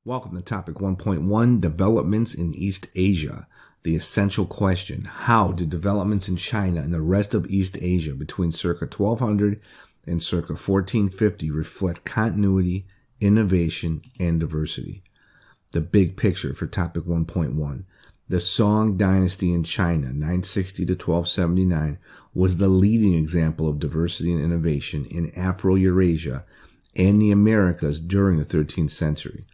Welcome to Topic 1.1, Developments in East Asia. The essential question: how did developments in China and the rest of East Asia between circa 1200 and circa 1450 reflect continuity, innovation, and diversity? The big picture for Topic 1.1. The Song dynasty in China, 960 to 1279, was the leading example of diversity and innovation in Afro-Eurasia and the Americas during the 13th century.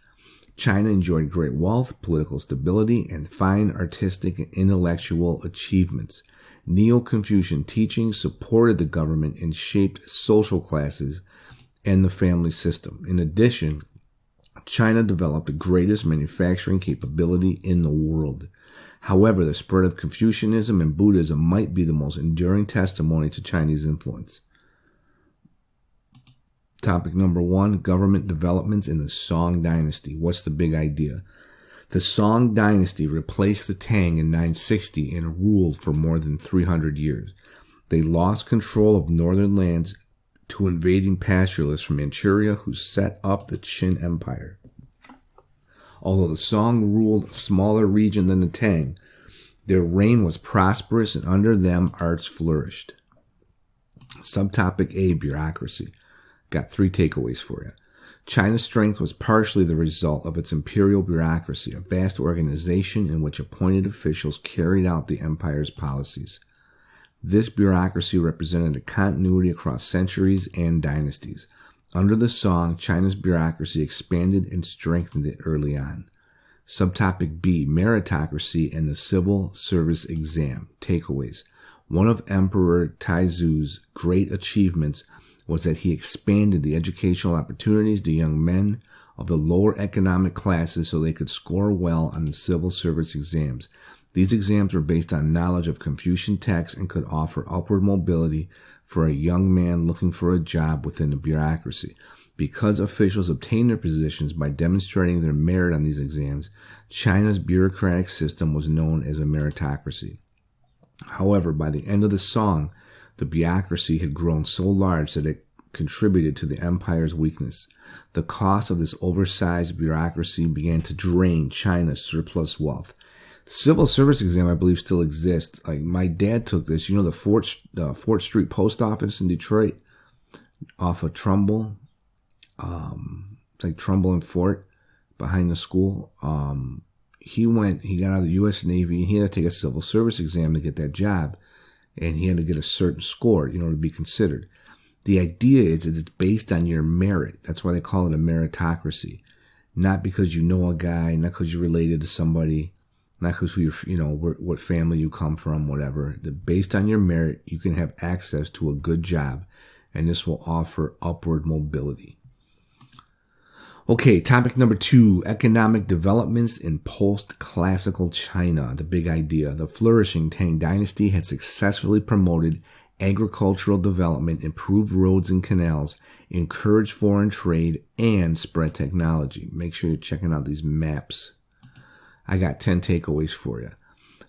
China enjoyed great wealth, political stability, and fine artistic and intellectual achievements. Neo-Confucian teachings supported the government and shaped social classes and the family system. In addition, China developed the greatest manufacturing capability in the world. However, the spread of Confucianism and Buddhism might be the most enduring testimony to Chinese influence. Topic number 1, government developments in the Song dynasty. What's the big idea? The Song dynasty replaced the Tang in 960 and ruled for more than 300 years. They lost control of northern lands to invading pastoralists from Manchuria, who set up the Qin Empire. Although the Song ruled a smaller region than the Tang, their reign was prosperous and under them arts flourished. Subtopic A, Bureaucracy. Got 3 takeaways for you. China's strength was partially the result of its imperial bureaucracy, a vast organization in which appointed officials carried out the empire's policies. This bureaucracy represented a continuity across centuries and dynasties. Under the Song, China's bureaucracy expanded and strengthened it early on. Subtopic B, Meritocracy and the Civil Service Exam. Takeaways. One of Emperor Taizu's great achievements was that he expanded the educational opportunities to young men of the lower economic classes so they could score well on the civil service exams. These exams were based on knowledge of Confucian texts and could offer upward mobility for a young man looking for a job within the bureaucracy. Because officials obtained their positions by demonstrating their merit on these exams, China's bureaucratic system was known as a meritocracy. However, by the end of the Song, the bureaucracy had grown so large that it contributed to the empire's weakness. The cost of this oversized bureaucracy began to drain China's surplus wealth. The civil service exam, I believe, still exists. Like, my dad took this. You know, the Fort Street Post Office in Detroit, off of Trumbull. It's like Trumbull and Fort, behind the school. He got out of the U.S. Navy, and he had to take a civil service exam to get that job. And he had to get a certain score, to be considered. The idea is that it's based on your merit. That's why they call it a meritocracy. Not because you know a guy, not because you're related to somebody, not because what family you come from, whatever. Based on your merit, you can have access to a good job, and this will offer upward mobility. Okay, topic number 2, economic developments in post-classical China. The big idea. The flourishing Tang dynasty had successfully promoted agricultural development, improved roads and canals, encouraged foreign trade, and spread technology. Make sure you're checking out these maps. I got 10 takeaways for you.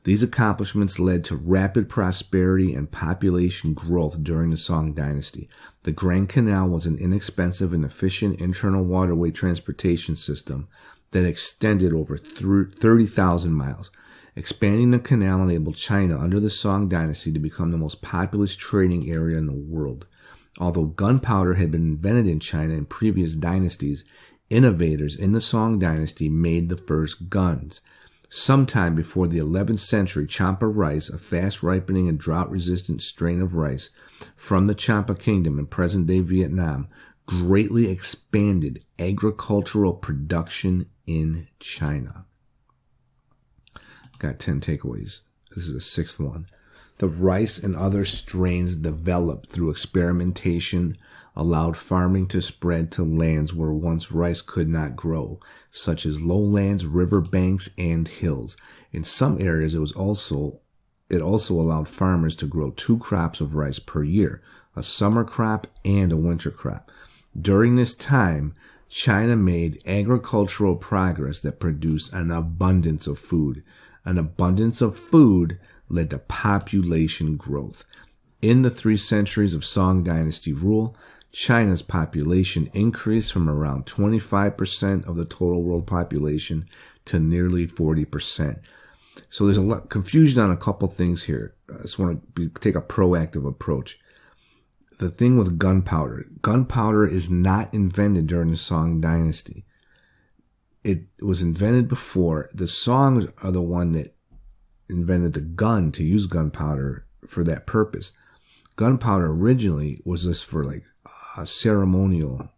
These accomplishments led to rapid prosperity and population growth during the Song dynasty. The Grand Canal was an inexpensive and efficient internal waterway transportation system that extended over 30,000 miles. Expanding the canal enabled China under the Song dynasty to become the most populous trading area in the world. Although gunpowder had been invented in China in previous dynasties, innovators in the Song dynasty made the first guns. Sometime before the 11th century, Champa rice, a fast-ripening and drought-resistant strain of rice from the Champa Kingdom in present-day Vietnam, greatly expanded agricultural production in China. Got 10 takeaways. This is the 6th one. The rice and other strains developed through experimentation allowed farming to spread to lands where once rice could not grow, such as lowlands, riverbanks, and hills. In some areas, it also allowed farmers to grow 2 crops of rice per year, a summer crop and a winter crop. During this time, China made agricultural progress that produced an abundance of food. An abundance of food led to population growth. In the 3 centuries of Song dynasty rule, China's population increased from around 25% of the total world population to nearly 40%. So there's a lot confusion on a couple things here. I just want to take a proactive approach. The thing with gunpowder is not invented during the Song dynasty. It was invented before. The Songs are the one that invented the gun to use gunpowder for that purpose. Gunpowder originally was just for like ceremonial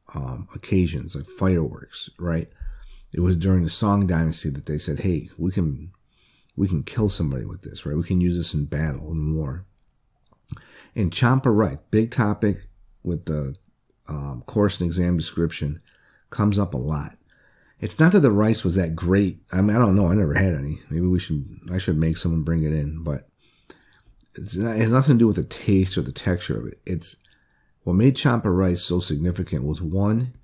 occasions, like fireworks, right? It was during the Song dynasty that they said, hey, we can kill somebody with this, right? We can use this in battle and war. And Champa rice, big topic with the course and exam description, comes up a lot. It's not that the rice was that great. I mean, I don't know. I never had any. Maybe I should make someone bring it in, but it has nothing to do with the taste or the texture of it. It's what made Champa rice so significant was, one,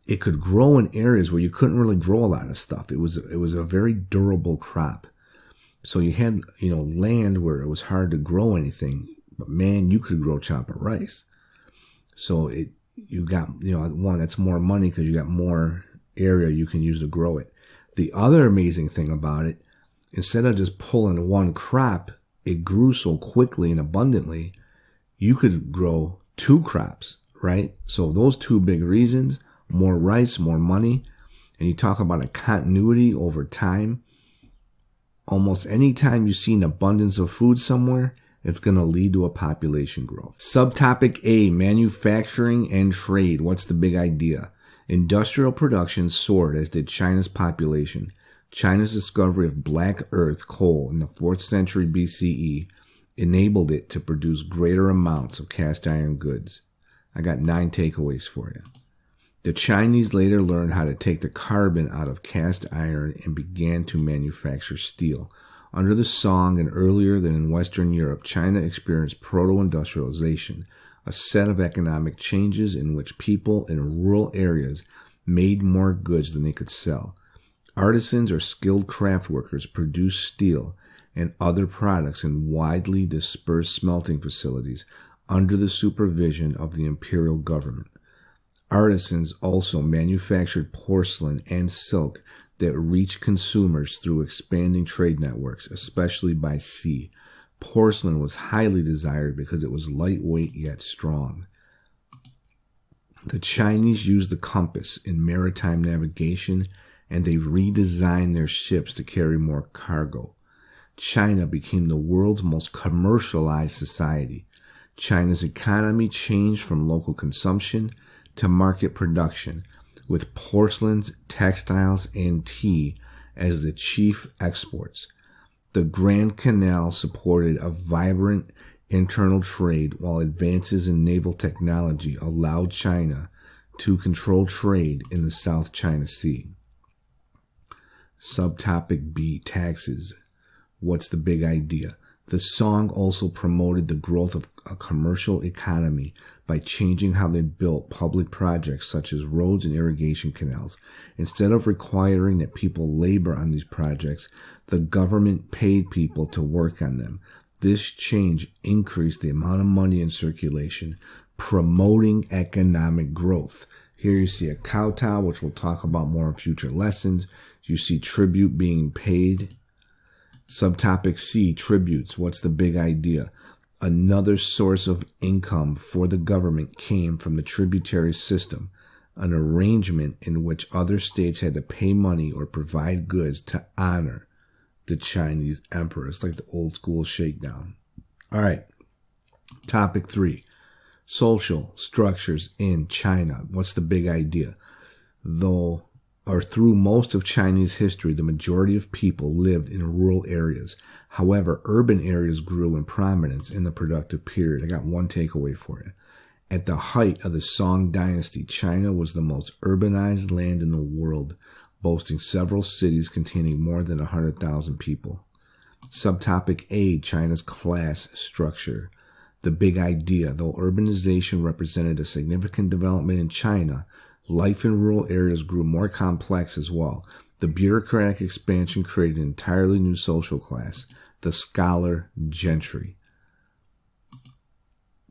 it could grow in areas where you couldn't really grow a lot of stuff. It was a very durable crop. So you had, land where it was hard to grow anything, but man, you could grow Champa rice. So you got, one, that's more money because you got more area you can use to grow it. The other amazing thing about it, instead of just pulling one crop, it grew so quickly and abundantly, you could grow 2 crops, right? So those 2 big reasons, more rice, more money, and you talk about a continuity over time. Almost any time you see an abundance of food somewhere, it's going to lead to a population growth. Subtopic A, manufacturing and trade. What's the big idea? Industrial production soared, as did China's population. China's discovery of black earth coal in the 4th century BCE enabled it to produce greater amounts of cast iron goods. I got 9 takeaways for you. The Chinese later learned how to take the carbon out of cast iron and began to manufacture steel. Under the Song and earlier than in Western Europe, China experienced proto-industrialization, a set of economic changes in which people in rural areas made more goods than they could sell. Artisans or skilled craft workers produced steel and other products in widely dispersed smelting facilities under the supervision of the imperial government. Artisans also manufactured porcelain and silk that reached consumers through expanding trade networks, especially by sea. Porcelain was highly desired because it was lightweight yet strong. The Chinese used the compass in maritime navigation, and they redesigned their ships to carry more cargo. China became the world's most commercialized society. China's economy changed from local consumption to market production, with porcelains, textiles, and tea as the chief exports. The Grand Canal supported a vibrant internal trade, while advances in naval technology allowed China to control trade in the South China Sea. Subtopic B, taxes. What's the big idea? The Song also promoted the growth of a commercial economy by changing how they built public projects such as roads and irrigation canals. Instead of requiring that people labor on these projects, the government paid people to work on them. This change increased the amount of money in circulation, promoting economic growth. Here you see a kowtow, which we'll talk about more in future lessons. You see tribute being paid. Subtopic C, tributes. What's the big idea? Another source of income for the government came from the tributary system, an arrangement in which other states had to pay money or provide goods to honor the Chinese emperor. It's like the old school shakedown. All right. Topic 3, social structures in China. What's the big idea? Through most of Chinese history, the majority of people lived in rural areas. However, urban areas grew in prominence in the productive period. I got 1 takeaway for you. At the height of the Song dynasty, China was the most urbanized land in the world, boasting several cities containing more than 100,000 people. Subtopic A, China's class structure. The big idea, though urbanization represented a significant development in China, life in rural areas grew more complex as well. The bureaucratic expansion created an entirely new social class, the scholar gentry.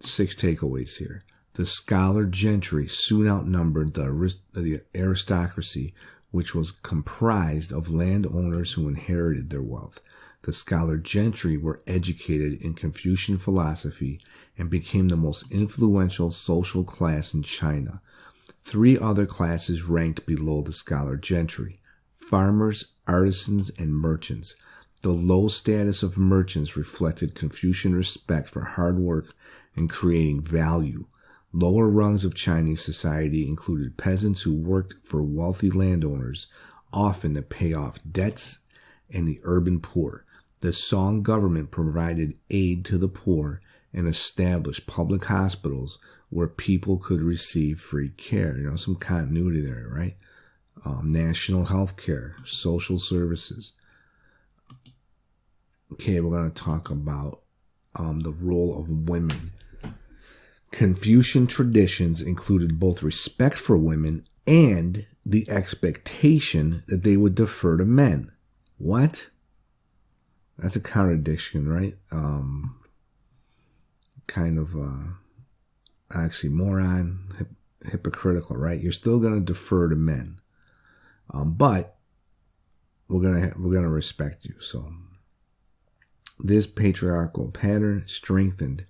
6 takeaways here. The scholar gentry soon outnumbered the aristocracy, which was comprised of landowners who inherited their wealth. The scholar gentry were educated in Confucian philosophy and became the most influential social class in China. 3 other classes ranked below the scholar gentry: farmers, artisans, and merchants. The low status of merchants reflected Confucian respect for hard work and creating value. Lower rungs of Chinese society included peasants who worked for wealthy landowners, often to pay off debts, and the urban poor. The Song government provided aid to the poor and established public hospitals where people could receive free care. You know, some continuity there, right? National health care, social services. Okay, we're going to talk about the role of women. Confucian traditions included both respect for women and the expectation that they would defer to men. What? That's a contradiction, right? Kind of oxymoron, hypocritical, right? You're still going to defer to men, but we're gonna respect you. So this patriarchal pattern strengthened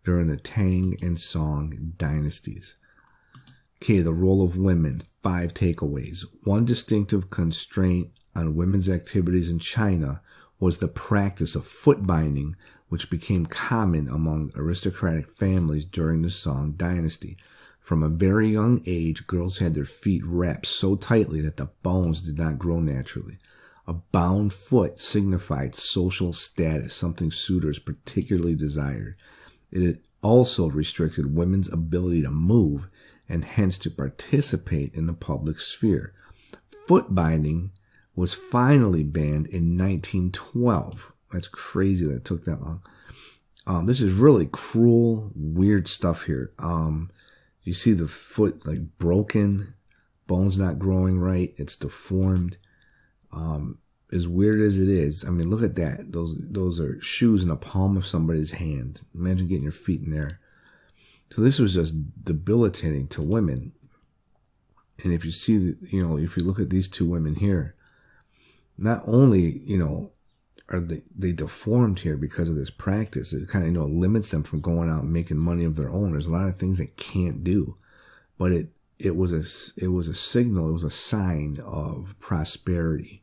during the Tang and Song dynasties. Okay, the role of women, 5 takeaways. One distinctive constraint on women's activities in China was the practice of foot binding, which became common among aristocratic families during the Song dynasty. From a very young age, girls had their feet wrapped so tightly that the bones did not grow naturally. A bound foot signified social status, something suitors particularly desired. It also restricted women's ability to move and hence to participate in the public sphere. Foot binding was finally banned in 1912. That's crazy that it took that long. This is really cruel, weird stuff here. You see the foot like broken, bones not growing right, it's deformed. As weird as it is, I mean, look at that. Those are shoes in the palm of somebody's hand. Imagine getting your feet in there. So this was just debilitating to women. And if you see, if you look at these 2 women here, not only, are they deformed here because of this practice, it kind of, limits them from going out and making money of their own. There's a lot of things they can't do, but it was a signal, it was a sign of prosperity.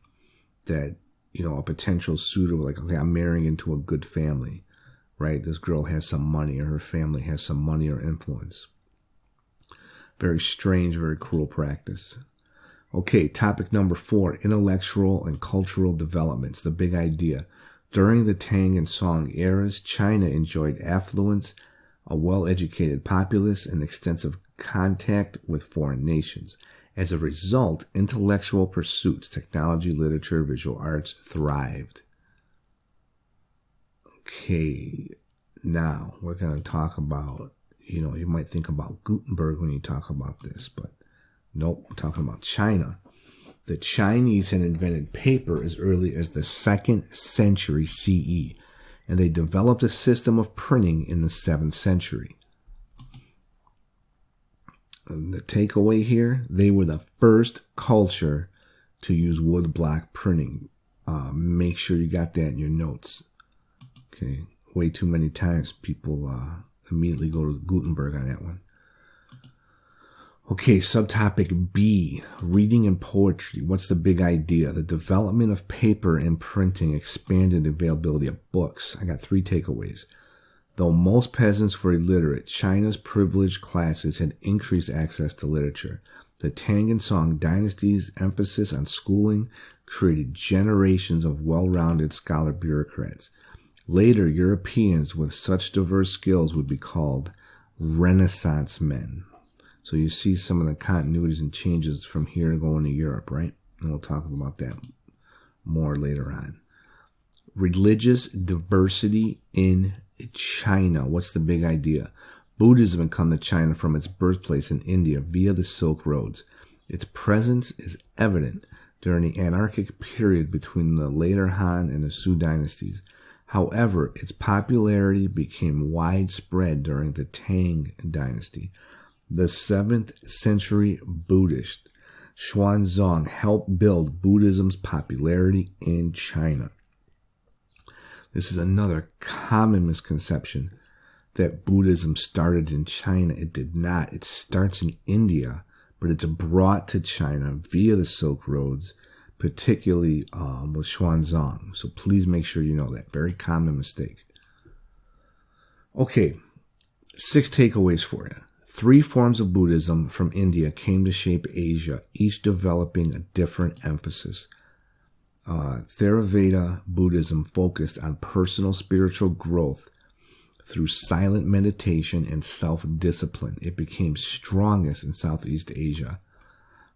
That, a potential suitor, like, okay, I'm marrying into a good family, right? This girl has some money, or her family has some money or influence. Very strange, very cruel practice. Okay, topic number 4, intellectual and cultural developments, the big idea. During the Tang and Song eras, China enjoyed affluence, a well-educated populace, and extensive contact with foreign nations. As a result, intellectual pursuits, technology, literature, visual arts thrived. Okay, now we're going to talk about, you might think about Gutenberg when you talk about this, but nope, we're talking about China. The Chinese had invented paper as early as the 2nd century CE, and they developed a system of printing in the 7th century. The takeaway here, they were the first culture to use wood block printing. Make sure you got that in your notes. Okay, way too many times people immediately go to Gutenberg on that one. Okay, subtopic B, reading and poetry. What's the big idea? The development of paper and printing expanded the availability of books. I got 3 takeaways. Though most peasants were illiterate, China's privileged classes had increased access to literature. The Tang and Song dynasties' emphasis on schooling created generations of well-rounded scholar bureaucrats. Later, Europeans with such diverse skills would be called Renaissance men. So you see some of the continuities and changes from here going to Europe, right? And we'll talk about that more later on. Religious diversity in China. What's the big idea? Buddhism had come to China from its birthplace in India via the Silk Roads. Its presence is evident during the anarchic period between the later Han and the Sui dynasties. However, its popularity became widespread during the Tang dynasty. The 7th century Buddhist Xuanzang helped build Buddhism's popularity in China. This is another common misconception that Buddhism started in China. It did not. It starts in India, but it's brought to China via the Silk Roads, particularly with Xuanzang. So please make sure you know that. Very common mistake. Okay, 6 takeaways for you. 3 forms of Buddhism from India came to shape Asia, each developing a different emphasis. Theravada Buddhism focused on personal spiritual growth through silent meditation and self-discipline. It became strongest in Southeast Asia.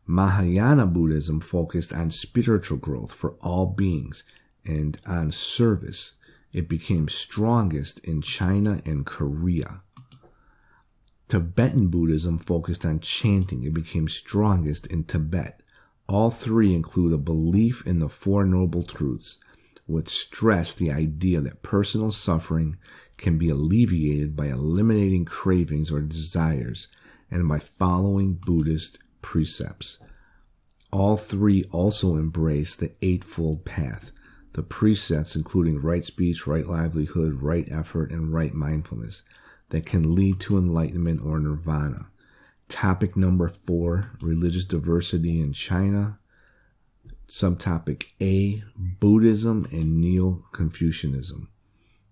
Mahayana Buddhism focused on spiritual growth for all beings and on service. It became strongest in China and Korea. Tibetan Buddhism focused on chanting. It became strongest in Tibet. All 3 include a belief in the 4 Noble Truths, which stress the idea that personal suffering can be alleviated by eliminating cravings or desires and by following Buddhist precepts. All 3 also embrace the Eightfold Path, the precepts including right speech, right livelihood, right effort, and right mindfulness that can lead to enlightenment or nirvana. Topic number 4, religious diversity in China. Subtopic A, Buddhism and Neo-Confucianism.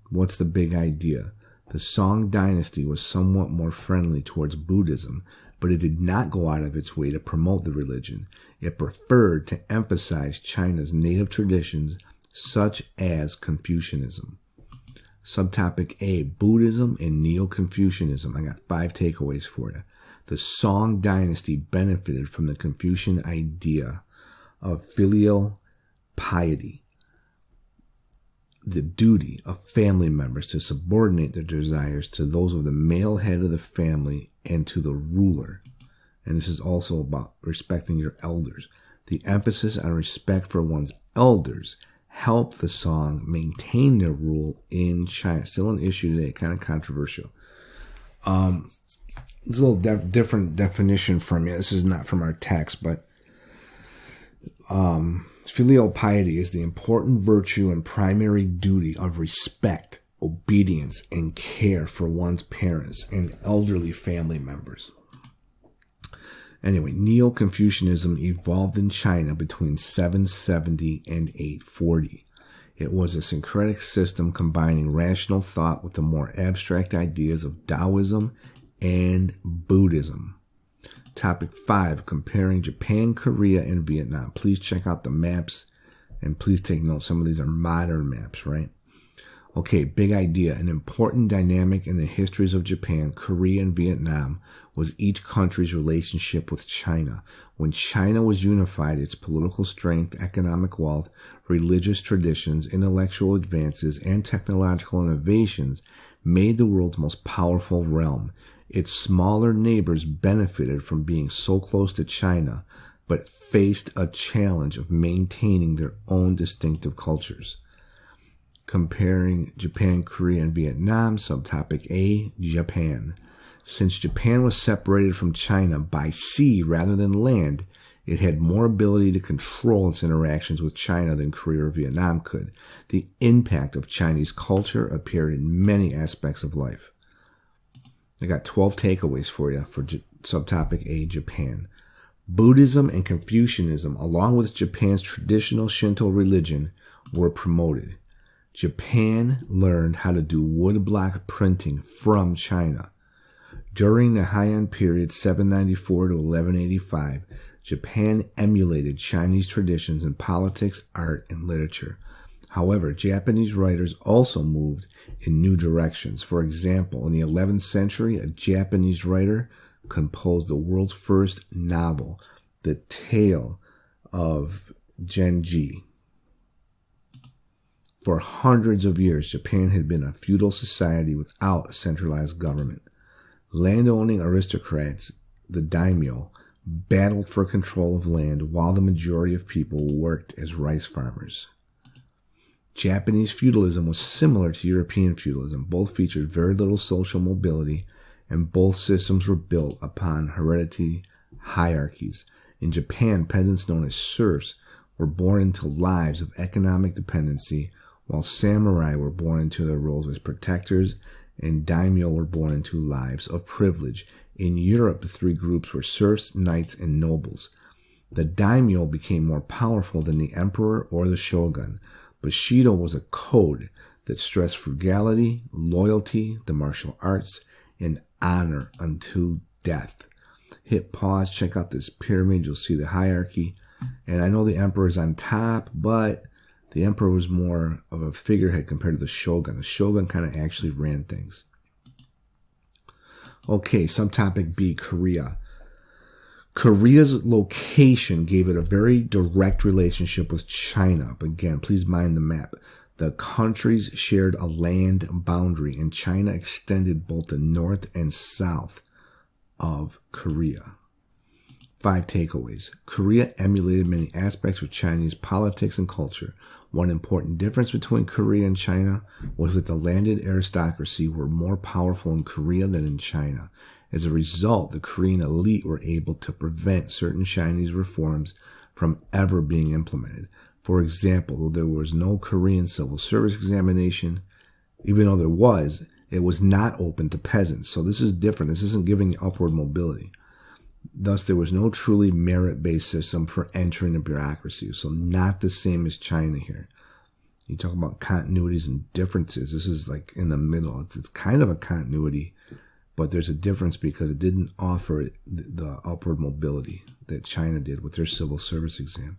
What's the big idea? The Song dynasty was somewhat more friendly towards Buddhism, but it did not go out of its way to promote the religion. It preferred to emphasize China's native traditions, such as Confucianism. Subtopic A, Buddhism and Neo-Confucianism. I got 5 takeaways for you. The Song dynasty benefited from the Confucian idea of filial piety, the duty of family members to subordinate their desires to those of the male head of the family and to the ruler. And this is also about respecting your elders. The emphasis on respect for one's elders helped the Song maintain their rule in China. Still an issue today, kind of controversial. It's a little different definition from you. This is not from our text, but filial piety is the important virtue and primary duty of respect, obedience, and care for one's parents and elderly family members. Anyway, Neo-Confucianism evolved in China between 770 and 840. It was a syncretic system combining rational thought with the more abstract ideas of Taoism and Buddhism. Topic 5, comparing Japan, Korea, and Vietnam. Please check out the maps and please take note. Some of these are modern maps, right? Okay, big idea. An important dynamic in the histories of Japan, Korea, and Vietnam was each country's relationship with China. When China was unified, its political strength, economic wealth, religious traditions, intellectual advances, and technological innovations made the world's most powerful realm. Its smaller neighbors benefited from being so close to China, but faced a challenge of maintaining their own distinctive cultures. Comparing Japan, Korea, and Vietnam. Subtopic A, Japan. Since Japan was separated from China by sea rather than land, it had more ability to control its interactions with China than Korea or Vietnam could. The impact of Chinese culture appeared in many aspects of life. I got 12 takeaways for you for subtopic A, Japan. Buddhism and Confucianism, along with Japan's traditional Shinto religion, were promoted. Japan learned how to do woodblock printing from China. During the Heian period, 794 to 1185, Japan emulated Chinese traditions in politics, art, and literature. However, Japanese writers also moved in new directions. For example, in the 11th century, a Japanese writer composed the world's first novel, The Tale of Genji. For hundreds of years, Japan had been a feudal society without a centralized government. Landowning aristocrats, the daimyo, battled for control of land while the majority of people worked as rice farmers. Japanese feudalism was similar to European feudalism. Both featured very little social mobility, and both systems were built upon hereditary hierarchies. In Japan, peasants known as serfs were born into lives of economic dependency, while samurai were born into their roles as protectors, and daimyo were born into lives of privilege. In Europe, the three groups were serfs, knights, and nobles. The daimyo became more powerful than the emperor or the shogun. Bushido was a code that stressed frugality, loyalty, the martial arts, and honor unto death. Hit pause, check out this pyramid, you'll see the hierarchy. And I know the emperor is on top, but the emperor was more of a figurehead compared to the shogun. The shogun kind of actually ran things. Okay, subtopic B, Korea. Korea's location gave it a very direct relationship with China. But again, please mind the map. The countries shared a land boundary, and China extended both the north and south of Korea. 5 takeaways. Korea emulated many aspects of Chinese politics and culture. One important difference between Korea and China was that the landed aristocracy were more powerful in Korea than in China. As a result, the Korean elite were able to prevent certain Chinese reforms from ever being implemented. For example, though there was no Korean civil service examination, even though there was, it was not open to peasants. So this is different. This isn't giving upward mobility. Thus, there was no truly merit-based system for entering the bureaucracy. So not the same as China here. You talk about continuities and differences. This is like in the middle. It's kind of a continuity, but there's a difference because it didn't offer the upward mobility that China did with their civil service exam.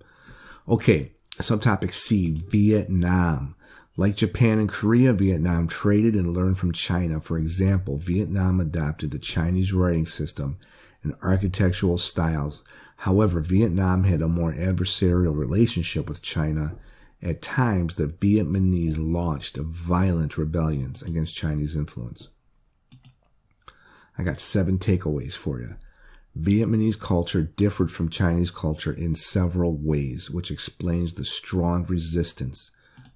Okay, subtopic C, Vietnam. Like Japan and Korea, Vietnam traded and learned from China. For example, Vietnam adopted the Chinese writing system and architectural styles. However, Vietnam had a more adversarial relationship with China. At times, the Vietnamese launched violent rebellions against Chinese influence. I got 7 takeaways for you. Vietnamese culture differed from Chinese culture in several ways, which explains the strong resistance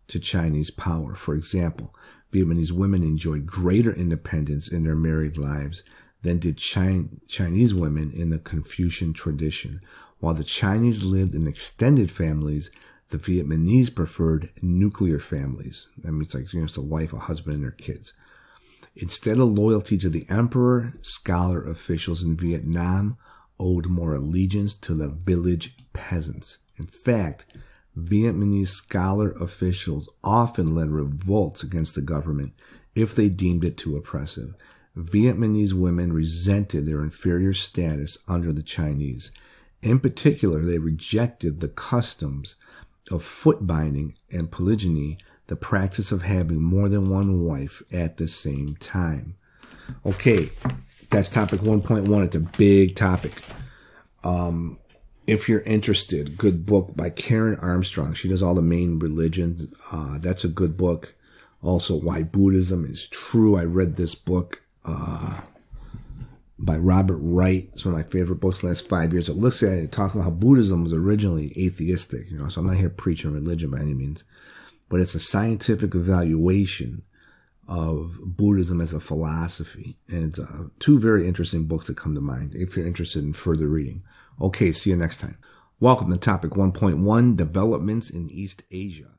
to Chinese power. For example, Vietnamese women enjoyed greater independence in their married lives than did Chinese women in the Confucian tradition. While the Chinese lived in extended families, the Vietnamese preferred nuclear families. That means like just a wife, a husband, and their kids. Instead of loyalty to the emperor, scholar officials in Vietnam owed more allegiance to the village peasants. In fact, Vietnamese scholar officials often led revolts against the government if they deemed it too oppressive. Vietnamese women resented their inferior status under the Chinese. In particular, they rejected the customs of foot binding and polygyny, the practice of having more than one wife at the same time. Okay, that's topic 1.1. It's a big topic. If you're interested, good book by Karen Armstrong. She does all the main religions. That's a good book. Also, Why Buddhism is True. I read this book by Robert Wright. It's one of my favorite books the last 5 years. It looks at it, talking about how Buddhism was originally atheistic. So I'm not here preaching religion by any means, but it's a scientific evaluation of Buddhism as a philosophy. And it's 2 very interesting books that come to mind if you're interested in further reading. Okay, see you next time. Welcome to topic 1.1, Developments in East Asia.